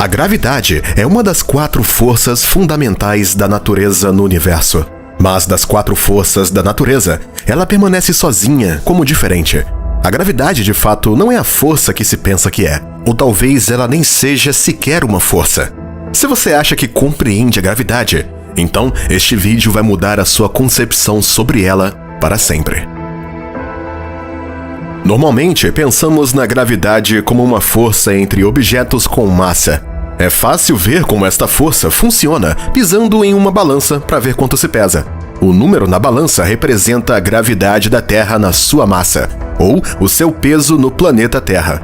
A gravidade é uma das 4 forças fundamentais da natureza no universo. Mas das 4 forças da natureza, ela permanece sozinha como diferente. A gravidade, de fato, não é a força que se pensa que é. Ou talvez ela nem seja sequer uma força. Se você acha que compreende a gravidade, então este vídeo vai mudar a sua concepção sobre ela para sempre. Normalmente, pensamos na gravidade como uma força entre objetos com massa. É fácil ver como esta força funciona pisando em uma balança para ver quanto se pesa. O número na balança representa a gravidade da Terra na sua massa, ou o seu peso no planeta Terra.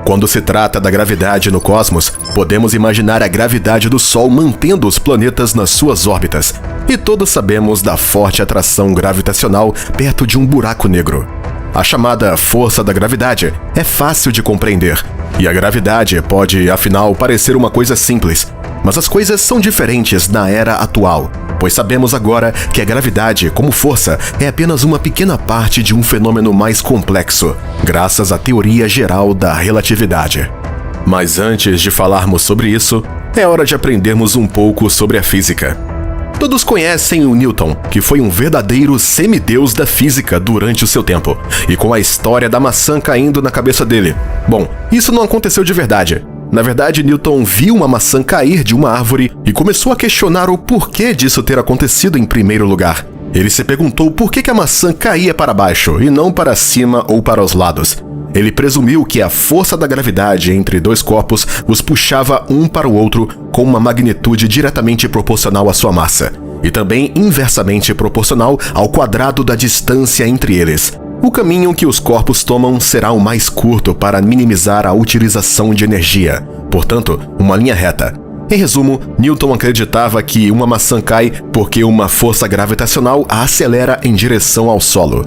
Quando se trata da gravidade no cosmos, podemos imaginar a gravidade do Sol mantendo os planetas nas suas órbitas. E todos sabemos da forte atração gravitacional perto de um buraco negro. A chamada força da gravidade é fácil de compreender, e a gravidade pode, afinal, parecer uma coisa simples. Mas as coisas são diferentes na era atual, pois sabemos agora que a gravidade, como força, é apenas uma pequena parte de um fenômeno mais complexo, graças à teoria geral da relatividade. Mas antes de falarmos sobre isso, é hora de aprendermos um pouco sobre a física. Todos conhecem o Newton, que foi um verdadeiro semideus da física durante o seu tempo, e com a história da maçã caindo na cabeça dele. Bom, isso não aconteceu de verdade. Na verdade, Newton viu uma maçã cair de uma árvore e começou a questionar o porquê disso ter acontecido em primeiro lugar. Ele se perguntou por que a maçã caía para baixo e não para cima ou para os lados. Ele presumiu que a força da gravidade entre 2 corpos os puxava um para o outro com uma magnitude diretamente proporcional à sua massa, e também inversamente proporcional ao quadrado da distância entre eles. O caminho que os corpos tomam será o mais curto para minimizar a utilização de energia, portanto, uma linha reta. Em resumo, Newton acreditava que uma maçã cai porque uma força gravitacional a acelera em direção ao solo.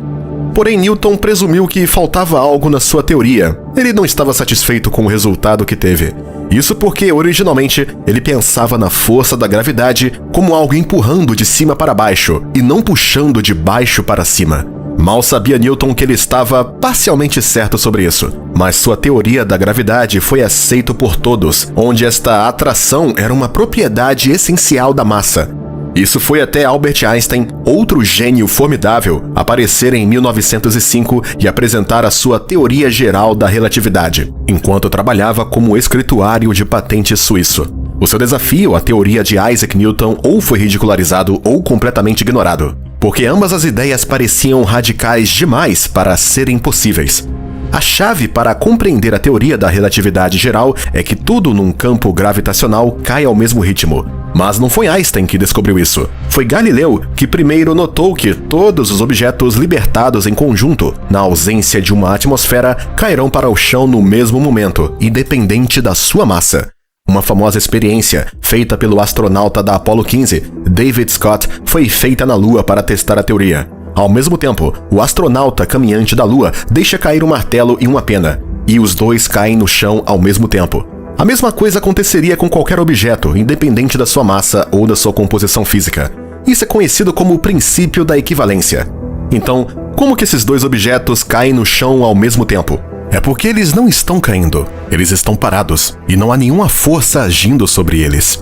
Porém, Newton presumiu que faltava algo na sua teoria. Ele não estava satisfeito com o resultado que teve. Isso porque, originalmente, ele pensava na força da gravidade como algo empurrando de cima para baixo e não puxando de baixo para cima. Mal sabia Newton que ele estava parcialmente certo sobre isso, mas sua teoria da gravidade foi aceita por todos, onde esta atração era uma propriedade essencial da massa. Isso foi até Albert Einstein, outro gênio formidável, aparecer em 1905 e apresentar a sua teoria geral da relatividade, enquanto trabalhava como escrituário de patentes suíço. O seu desafio à teoria de Isaac Newton ou foi ridicularizado ou completamente ignorado, porque ambas as ideias pareciam radicais demais para serem possíveis. A chave para compreender a teoria da relatividade geral é que tudo num campo gravitacional cai ao mesmo ritmo. Mas não foi Einstein que descobriu isso. Foi Galileu que primeiro notou que todos os objetos libertados em conjunto, na ausência de uma atmosfera, cairão para o chão no mesmo momento, independente da sua massa. Uma famosa experiência, feita pelo astronauta da Apollo 15, David Scott, foi feita na Lua para testar a teoria. Ao mesmo tempo, o astronauta caminhante da Lua deixa cair um martelo e uma pena, e os dois caem no chão ao mesmo tempo. A mesma coisa aconteceria com qualquer objeto, independente da sua massa ou da sua composição física. Isso é conhecido como o princípio da equivalência. Então, como que esses 2 objetos caem no chão ao mesmo tempo? É porque eles não estão caindo, eles estão parados, e não há nenhuma força agindo sobre eles.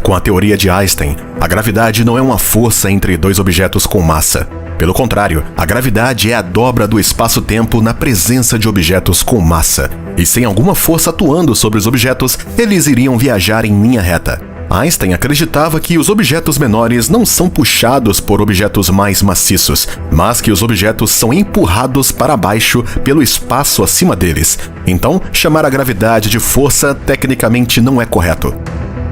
Com a teoria de Einstein, a gravidade não é uma força entre 2 objetos com massa. Pelo contrário, a gravidade é a dobra do espaço-tempo na presença de objetos com massa. E sem alguma força atuando sobre os objetos, eles iriam viajar em linha reta. Einstein acreditava que os objetos menores não são puxados por objetos mais maciços, mas que os objetos são empurrados para baixo pelo espaço acima deles. Então, chamar a gravidade de força tecnicamente não é correto.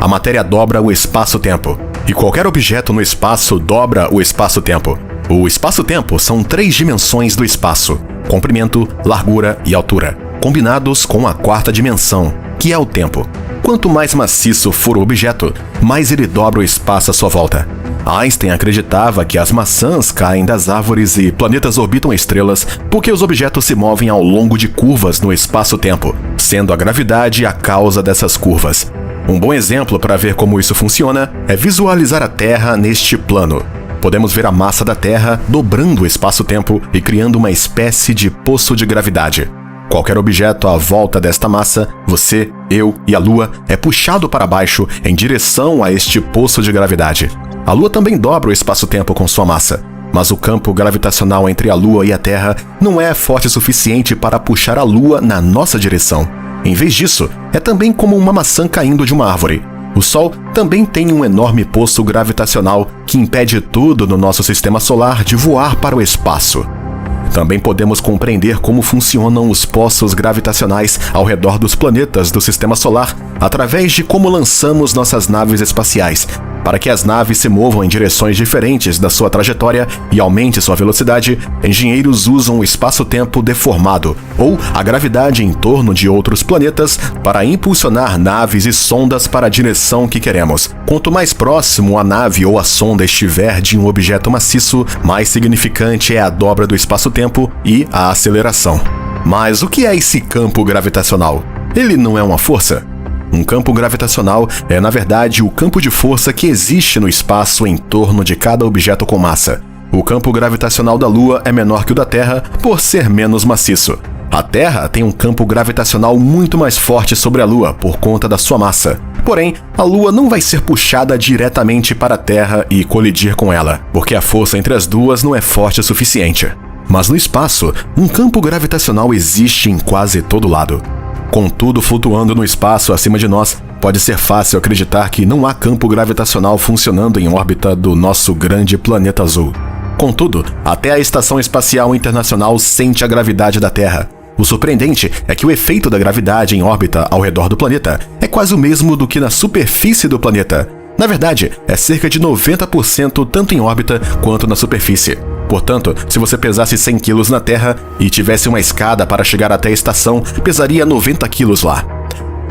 A matéria dobra o espaço-tempo, e qualquer objeto no espaço dobra o espaço-tempo. O espaço-tempo são 3 dimensões do espaço: comprimento, largura e altura, combinados com a 4ª dimensão, que é o tempo. Quanto mais maciço for o objeto, mais ele dobra o espaço à sua volta. Einstein acreditava que as maçãs caem das árvores e planetas orbitam estrelas porque os objetos se movem ao longo de curvas no espaço-tempo, sendo a gravidade a causa dessas curvas. Um bom exemplo para ver como isso funciona é visualizar a Terra neste plano. Podemos ver a massa da Terra dobrando o espaço-tempo e criando uma espécie de poço de gravidade. Qualquer objeto à volta desta massa, você eu e a Lua é puxado para baixo em direção a este poço de gravidade. A Lua também dobra o espaço-tempo com sua massa, mas o campo gravitacional entre a Lua e a Terra não é forte o suficiente para puxar a Lua na nossa direção. Em vez disso, é também como uma maçã caindo de uma árvore. O Sol também tem um enorme poço gravitacional que impede tudo no nosso sistema solar de voar para o espaço. Também podemos compreender como funcionam os poços gravitacionais ao redor dos planetas do Sistema Solar através de como lançamos nossas naves espaciais. Para que as naves se movam em direções diferentes da sua trajetória e aumente sua velocidade, engenheiros usam o espaço-tempo deformado, ou a gravidade em torno de outros planetas, para impulsionar naves e sondas para a direção que queremos. Quanto mais próximo a nave ou a sonda estiver de um objeto maciço, mais significante é a dobra do espaço-tempo e a aceleração. Mas o que é esse campo gravitacional? Ele não é uma força? Um campo gravitacional é, na verdade, o campo de força que existe no espaço em torno de cada objeto com massa. O campo gravitacional da Lua é menor que o da Terra por ser menos maciço. A Terra tem um campo gravitacional muito mais forte sobre a Lua por conta da sua massa. Porém, a Lua não vai ser puxada diretamente para a Terra e colidir com ela, porque a força entre as duas não é forte o suficiente. Mas no espaço, um campo gravitacional existe em quase todo lado. Com tudo flutuando no espaço acima de nós, pode ser fácil acreditar que não há campo gravitacional funcionando em órbita do nosso grande planeta azul. Contudo, até a Estação Espacial Internacional sente a gravidade da Terra. O surpreendente é que o efeito da gravidade em órbita ao redor do planeta é quase o mesmo do que na superfície do planeta. Na verdade, é cerca de 90% tanto em órbita quanto na superfície. Portanto, se você pesasse 100 quilos na Terra e tivesse uma escada para chegar até a estação, pesaria 90 quilos lá.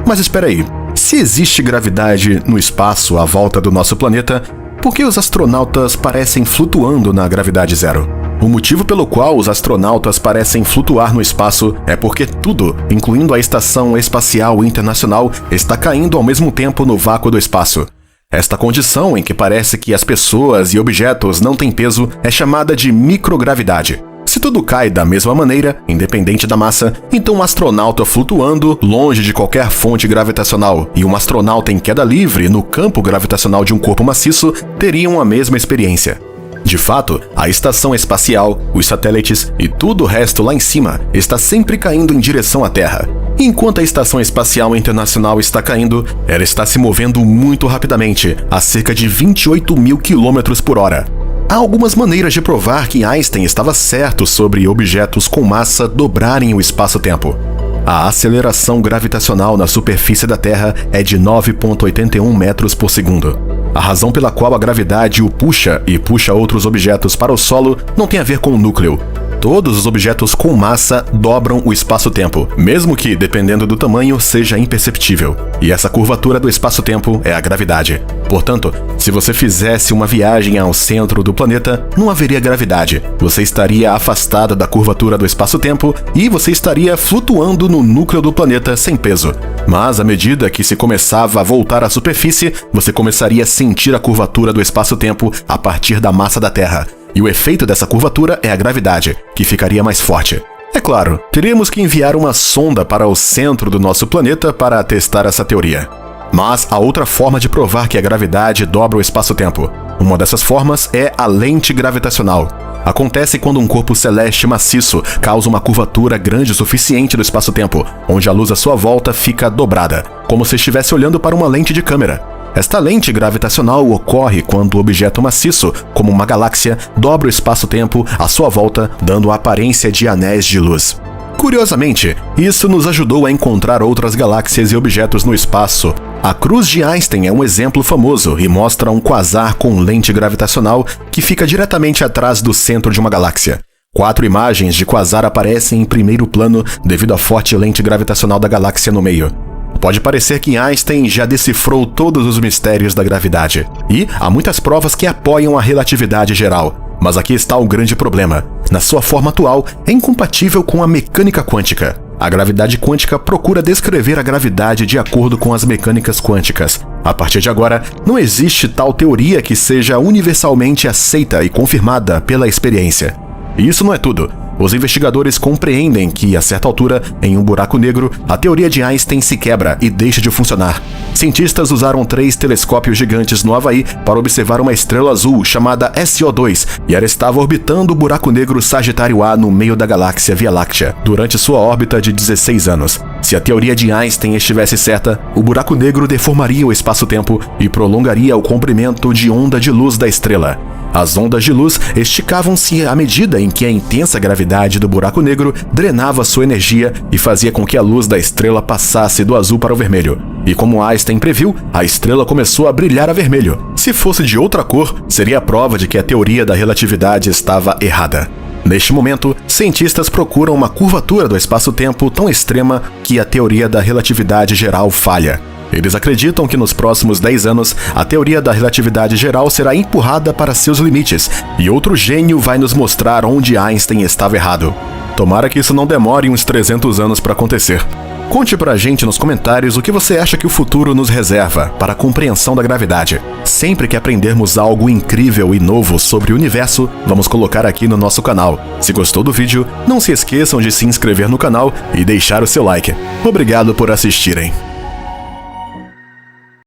Mas espera aí, se existe gravidade no espaço à volta do nosso planeta, por que os astronautas parecem flutuando na gravidade zero? O motivo pelo qual os astronautas parecem flutuar no espaço é porque tudo, incluindo a Estação Espacial Internacional, está caindo ao mesmo tempo no vácuo do espaço. Esta condição em que parece que as pessoas e objetos não têm peso é chamada de microgravidade. Se tudo cai da mesma maneira, independente da massa, então um astronauta flutuando longe de qualquer fonte gravitacional e um astronauta em queda livre no campo gravitacional de um corpo maciço teriam a mesma experiência. De fato, a estação espacial, os satélites e tudo o resto lá em cima está sempre caindo em direção à Terra. Enquanto a Estação Espacial Internacional está caindo, ela está se movendo muito rapidamente, a cerca de 28 mil km por hora. Há algumas maneiras de provar que Einstein estava certo sobre objetos com massa dobrarem o espaço-tempo. A aceleração gravitacional na superfície da Terra é de 9,81 metros por segundo. A razão pela qual a gravidade o puxa e puxa outros objetos para o solo não tem a ver com o núcleo. Todos os objetos com massa dobram o espaço-tempo, mesmo que, dependendo do tamanho, seja imperceptível. E essa curvatura do espaço-tempo é a gravidade. Portanto, se você fizesse uma viagem ao centro do planeta, não haveria gravidade. Você estaria afastado da curvatura do espaço-tempo e você estaria flutuando no núcleo do planeta sem peso. Mas, à medida que se começava a voltar à superfície, você começaria a sentir a curvatura do espaço-tempo a partir da massa da Terra. E o efeito dessa curvatura é a gravidade, que ficaria mais forte. É claro, teríamos que enviar uma sonda para o centro do nosso planeta para testar essa teoria. Mas há outra forma de provar que a gravidade dobra o espaço-tempo. Uma dessas formas é a lente gravitacional. Acontece quando um corpo celeste maciço causa uma curvatura grande o suficiente do espaço-tempo, onde a luz à sua volta fica dobrada, como se estivesse olhando para uma lente de câmera. Esta lente gravitacional ocorre quando o objeto maciço, como uma galáxia, dobra o espaço-tempo à sua volta, dando a aparência de anéis de luz. Curiosamente, isso nos ajudou a encontrar outras galáxias e objetos no espaço. A cruz de Einstein é um exemplo famoso e mostra um quasar com lente gravitacional que fica diretamente atrás do centro de uma galáxia. 4 imagens de quasar aparecem em primeiro plano devido à forte lente gravitacional da galáxia no meio. Pode parecer que Einstein já decifrou todos os mistérios da gravidade, e há muitas provas que apoiam a relatividade geral. Mas aqui está o grande problema. Na sua forma atual, é incompatível com a mecânica quântica. A gravidade quântica procura descrever a gravidade de acordo com as mecânicas quânticas. A partir de agora, não existe tal teoria que seja universalmente aceita e confirmada pela experiência. E isso não é tudo. Os investigadores compreendem que, a certa altura, em um buraco negro, a teoria de Einstein se quebra e deixa de funcionar. Cientistas usaram 3 telescópios gigantes no Havaí para observar uma estrela azul chamada SO2, e ela estava orbitando o buraco negro Sagitário A no meio da galáxia Via Láctea, durante sua órbita de 16 anos. Se a teoria de Einstein estivesse certa, o buraco negro deformaria o espaço-tempo e prolongaria o comprimento de onda de luz da estrela. As ondas de luz esticavam-se à medida em que a intensa gravidade do buraco negro drenava sua energia e fazia com que a luz da estrela passasse do azul para o vermelho. E como Einstein previu, a estrela começou a brilhar a vermelho. Se fosse de outra cor, seria a prova de que a teoria da relatividade estava errada. Neste momento, cientistas procuram uma curvatura do espaço-tempo tão extrema que a teoria da relatividade geral falha. Eles acreditam que nos próximos 10 anos, a teoria da relatividade geral será empurrada para seus limites, e outro gênio vai nos mostrar onde Einstein estava errado. Tomara que isso não demore uns 300 anos para acontecer. Conte pra gente nos comentários o que você acha que o futuro nos reserva para a compreensão da gravidade. Sempre que aprendermos algo incrível e novo sobre o universo, vamos colocar aqui no nosso canal. Se gostou do vídeo, não se esqueçam de se inscrever no canal e deixar o seu like. Obrigado por assistirem.